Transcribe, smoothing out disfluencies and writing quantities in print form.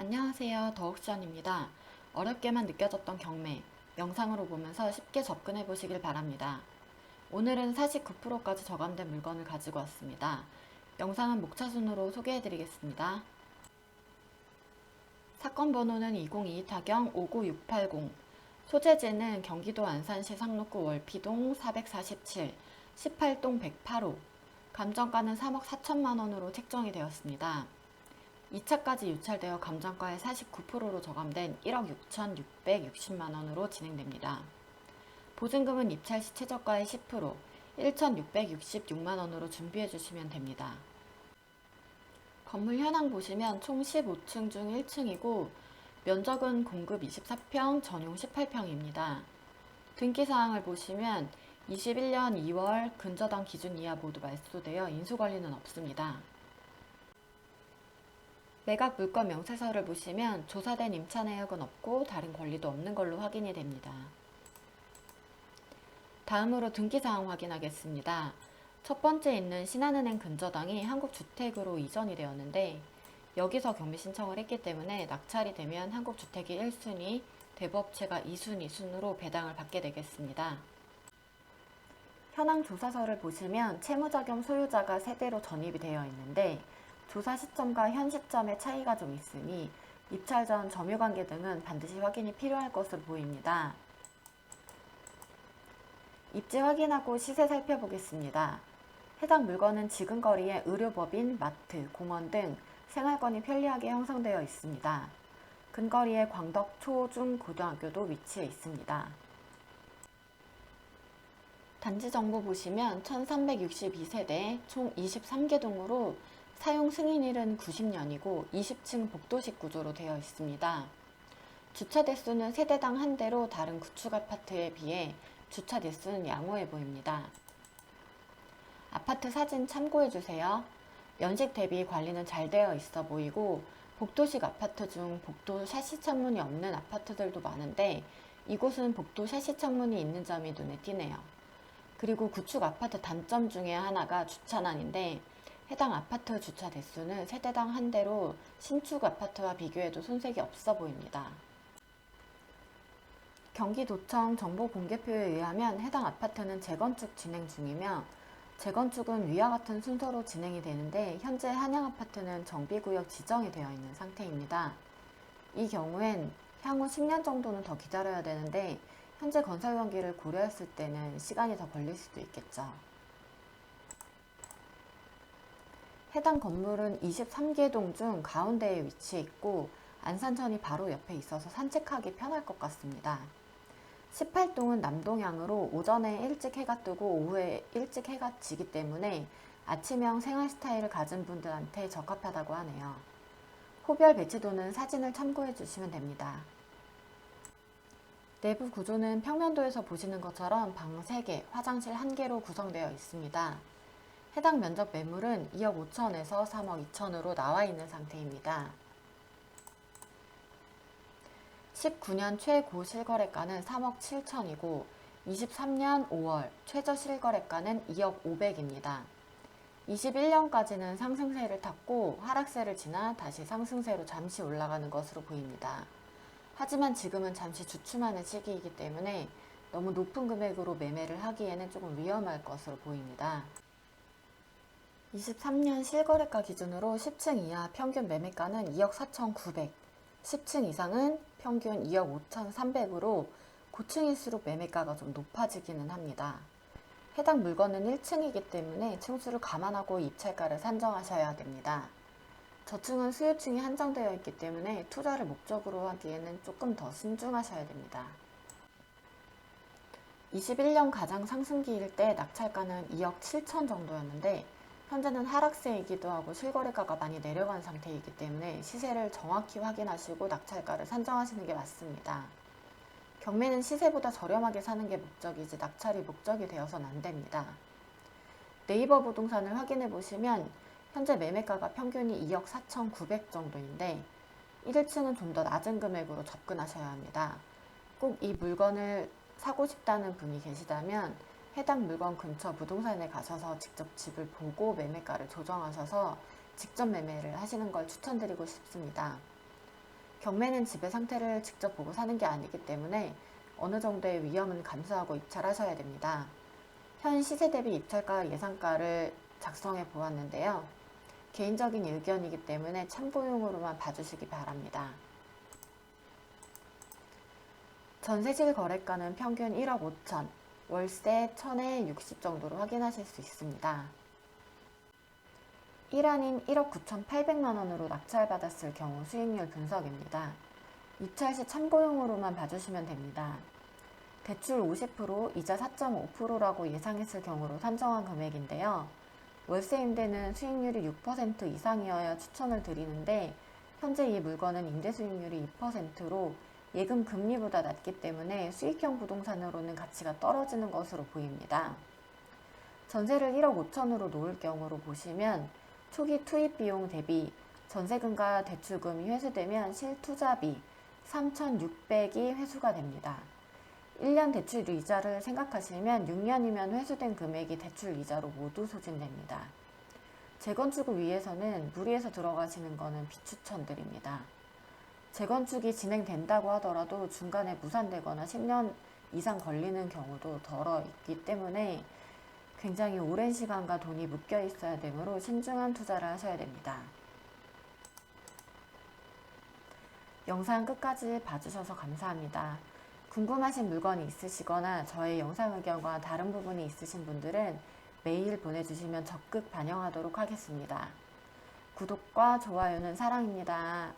안녕하세요. 더욱시원입니다. 어렵게만 느껴졌던 경매, 영상으로 보면서 쉽게 접근해 보시길 바랍니다. 오늘은 49%까지 저감된 물건을 가지고 왔습니다. 영상은 목차 순으로 소개해 드리겠습니다. 사건 번호는 2022 타경 59680, 소재지는 경기도 안산시 상록구 월피동 447, 18동 108호, 감정가는 3억 4천만 원으로 책정이 되었습니다. 2차까지 유찰되어 감정가의 49%로 저감된 1억 6,660만 원으로 진행됩니다. 보증금은 입찰 시 최저가의 10%, 1,666만 원으로 준비해 주시면 됩니다. 건물 현황 보시면 총 15층 중 1층이고 면적은 공급 24평, 전용 18평입니다. 등기사항을 보시면 21년 2월 근저당 기준 이하 모두 말소되어 인수관리는 없습니다. 매각 물건 명세서를 보시면 조사된 임차 내역은 없고 다른 권리도 없는 걸로 확인이 됩니다. 다음으로 등기사항 확인하겠습니다. 첫 번째 있는 신한은행 근저당이 한국주택으로 이전이 되었는데 여기서 경매 신청을 했기 때문에 낙찰이 되면 한국주택이 1순위, 대부업체가 2순위 순으로 배당을 받게 되겠습니다. 현황 조사서를 보시면 채무자 겸 소유자가 세대로 전입이 되어 있는데 조사 시점과 현 시점의 차이가 좀 있으니 입찰 전 점유관계 등은 반드시 확인이 필요할 것으로 보입니다. 입지 확인하고 시세 살펴보겠습니다. 해당 물건은 지근거리에 의료법인, 마트, 공원 등 생활권이 편리하게 형성되어 있습니다. 근거리에 광덕 초, 중, 고등학교도 위치해 있습니다. 단지 정보 보시면 1362세대 총 23개 동으로 사용 승인일은 90년이고 20층 복도식 구조로 되어 있습니다. 주차 대수는 세대당 한 대로 다른 구축 아파트에 비해 주차 대수는 양호해 보입니다. 아파트 사진 참고해 주세요. 연식 대비 관리는 잘 되어 있어 보이고 복도식 아파트 중 복도 샤시 창문이 없는 아파트들도 많은데 이곳은 복도 샤시 창문이 있는 점이 눈에 띄네요. 그리고 구축 아파트 단점 중에 하나가 주차난인데 해당 아파트 주차 대수는 세대당 한 대로 신축 아파트와 비교해도 손색이 없어 보입니다. 경기도청 정보공개표에 의하면 해당 아파트는 재건축 진행 중이며 재건축은 위와 같은 순서로 진행이 되는데 현재 한양아파트는 정비구역 지정이 되어 있는 상태입니다. 이 경우엔 향후 10년 정도는 더 기다려야 되는데 현재 건설 연기를 고려했을 때는 시간이 더 걸릴 수도 있겠죠. 해당 건물은 23개 동 중 가운데에 위치해 있고 안산천이 바로 옆에 있어서 산책하기 편할 것 같습니다. 18동은 남동향으로 오전에 일찍 해가 뜨고 오후에 일찍 해가 지기 때문에 아침형 생활 스타일을 가진 분들한테 적합하다고 하네요. 호별 배치도는 사진을 참고해 주시면 됩니다. 내부 구조는 평면도에서 보시는 것처럼 방 3개, 화장실 1개로 구성되어 있습니다. 해당 면적 매물은 2억 5천에서 3억 2천으로 나와 있는 상태입니다. 19년 최고 실거래가는 3억 7천이고 23년 5월 최저 실거래가는 2억 5백입니다. 21년까지는 상승세를 탔고 하락세를 지나 다시 상승세로 잠시 올라가는 것으로 보입니다. 하지만 지금은 잠시 주춤하는 시기이기 때문에 너무 높은 금액으로 매매를 하기에는 조금 위험할 것으로 보입니다. 23년 실거래가 기준으로 10층 이하 평균 매매가는 2억 4,900, 10층 이상은 평균 2억 5,300으로 고층일수록 매매가가 좀 높아지기는 합니다. 해당 물건은 1층이기 때문에 층수를 감안하고 입찰가를 산정하셔야 됩니다. 저층은 수요층이 한정되어 있기 때문에 투자를 목적으로 하기에는 조금 더 신중하셔야 됩니다. 21년 가장 상승기일 때 낙찰가는 2억 7천 정도였는데 현재는 하락세이기도 하고 실거래가가 많이 내려간 상태이기 때문에 시세를 정확히 확인하시고 낙찰가를 산정하시는 게 맞습니다. 경매는 시세보다 저렴하게 사는 게 목적이지 낙찰이 목적이 되어서는 안 됩니다. 네이버 부동산을 확인해 보시면 현재 매매가가 평균이 2억 4,900 정도인데 1층은 좀 더 낮은 금액으로 접근하셔야 합니다. 꼭 이 물건을 사고 싶다는 분이 계시다면 해당 물건 근처 부동산에 가셔서 직접 집을 보고 매매가를 조정하셔서 직접 매매를 하시는 걸 추천드리고 싶습니다. 경매는 집의 상태를 직접 보고 사는 게 아니기 때문에 어느 정도의 위험은 감수하고 입찰하셔야 됩니다. 현 시세 대비 입찰가 예상가를 작성해 보았는데요. 개인적인 의견이기 때문에 참고용으로만 봐주시기 바랍니다. 전세질 거래가는 평균 1억 5천, 월세 1000에 60 정도로 확인하실 수 있습니다. 1안인 1억 9,800만 원으로 낙찰받았을 경우 수익률 분석입니다. 입찰 시 참고용으로만 봐주시면 됩니다. 대출 50%, 이자 4.5%라고 예상했을 경우로 산정한 금액인데요. 월세 임대는 수익률이 6% 이상이어야 추천을 드리는데 현재 이 물건은 임대 수익률이 2%로 예금 금리보다 낮기 때문에 수익형 부동산으로는 가치가 떨어지는 것으로 보입니다. 전세를 1억 5천으로 놓을 경우로 보시면 초기 투입 비용 대비 전세금과 대출금이 회수되면 실투자비 3,600이 회수가 됩니다. 1년 대출 이자를 생각하시면 6년이면 회수된 금액이 대출 이자로 모두 소진됩니다. 재건축을 위해서는 무리해서 들어가시는 것은 비추천드립니다. 재건축이 진행된다고 하더라도 중간에 무산되거나 10년 이상 걸리는 경우도 덜어 있기 때문에 굉장히 오랜 시간과 돈이 묶여 있어야 되므로 신중한 투자를 하셔야 됩니다. 영상 끝까지 봐주셔서 감사합니다. 궁금하신 물건이 있으시거나 저의 영상 의견과 다른 부분이 있으신 분들은 메일 보내주시면 적극 반영하도록 하겠습니다. 구독과 좋아요는 사랑입니다.